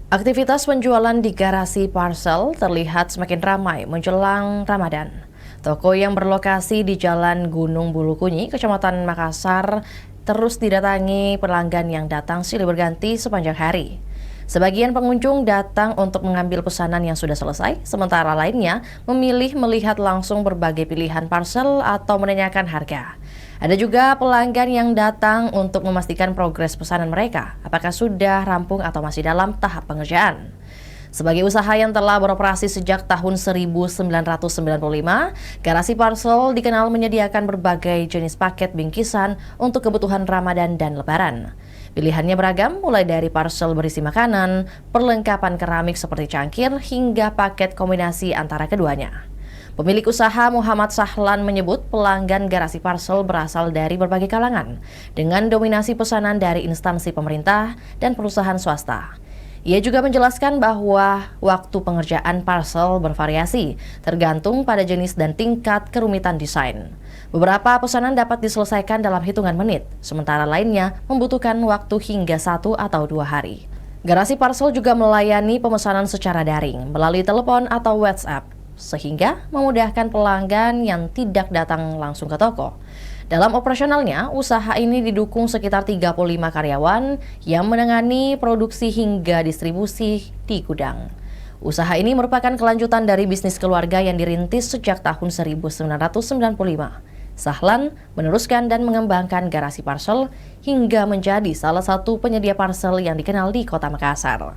Aktivitas penjualan di garasi parcel terlihat semakin ramai menjelang Ramadan. Toko yang berlokasi di Jalan Gunung Bulukunyi, Kecamatan Makassar, terus didatangi pelanggan yang datang silih berganti sepanjang hari. Sebagian pengunjung datang untuk mengambil pesanan yang sudah selesai, sementara lainnya memilih melihat langsung berbagai pilihan parcel atau menanyakan harga. Ada juga pelanggan yang datang untuk memastikan progres pesanan mereka, apakah sudah rampung atau masih dalam tahap pengerjaan. Sebagai usaha yang telah beroperasi sejak tahun 1995, Garasi Parcel dikenal menyediakan berbagai jenis paket bingkisan untuk kebutuhan Ramadan dan Lebaran. Pilihannya beragam, mulai dari parcel berisi makanan, perlengkapan keramik seperti cangkir, hingga paket kombinasi antara keduanya. Pemilik usaha Muhammad Sahlan menyebut pelanggan Garasi Parcel berasal dari berbagai kalangan, dengan dominasi pesanan dari instansi pemerintah dan perusahaan swasta. Ia juga menjelaskan bahwa waktu pengerjaan parcel bervariasi, tergantung pada jenis dan tingkat kerumitan desain. Beberapa pesanan dapat diselesaikan dalam hitungan menit, sementara lainnya membutuhkan waktu hingga 1 atau 2 hari. Garasi Parcel juga melayani pemesanan secara daring, melalui telepon atau WhatsApp, sehingga memudahkan pelanggan yang tidak datang langsung ke toko. Dalam operasionalnya, usaha ini didukung sekitar 35 karyawan yang menangani produksi hingga distribusi di gudang. Usaha ini merupakan kelanjutan dari bisnis keluarga yang dirintis sejak tahun 1995. Sahlan meneruskan dan mengembangkan Garasi Parcel hingga menjadi salah satu penyedia parcel yang dikenal di Kota Makassar.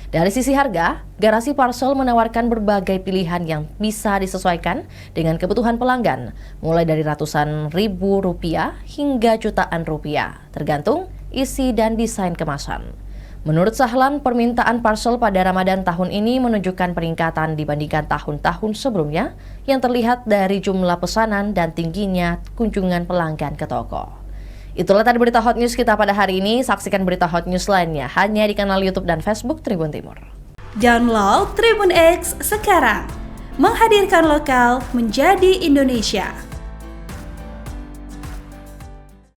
Dari sisi harga, Garasi Parcel menawarkan berbagai pilihan yang bisa disesuaikan dengan kebutuhan pelanggan, mulai dari ratusan ribu rupiah hingga jutaan rupiah, tergantung isi dan desain kemasan. Menurut Sahlan, permintaan parcel pada Ramadan tahun ini menunjukkan peningkatan dibandingkan tahun-tahun sebelumnya yang terlihat dari jumlah pesanan dan tingginya kunjungan pelanggan ke toko. Itulah tadi berita hot news kita pada hari ini. Saksikan berita hot news lainnya hanya di kanal YouTube dan Facebook Tribun Timur. Download Tribun X sekarang, menghadirkan lokal menjadi Indonesia.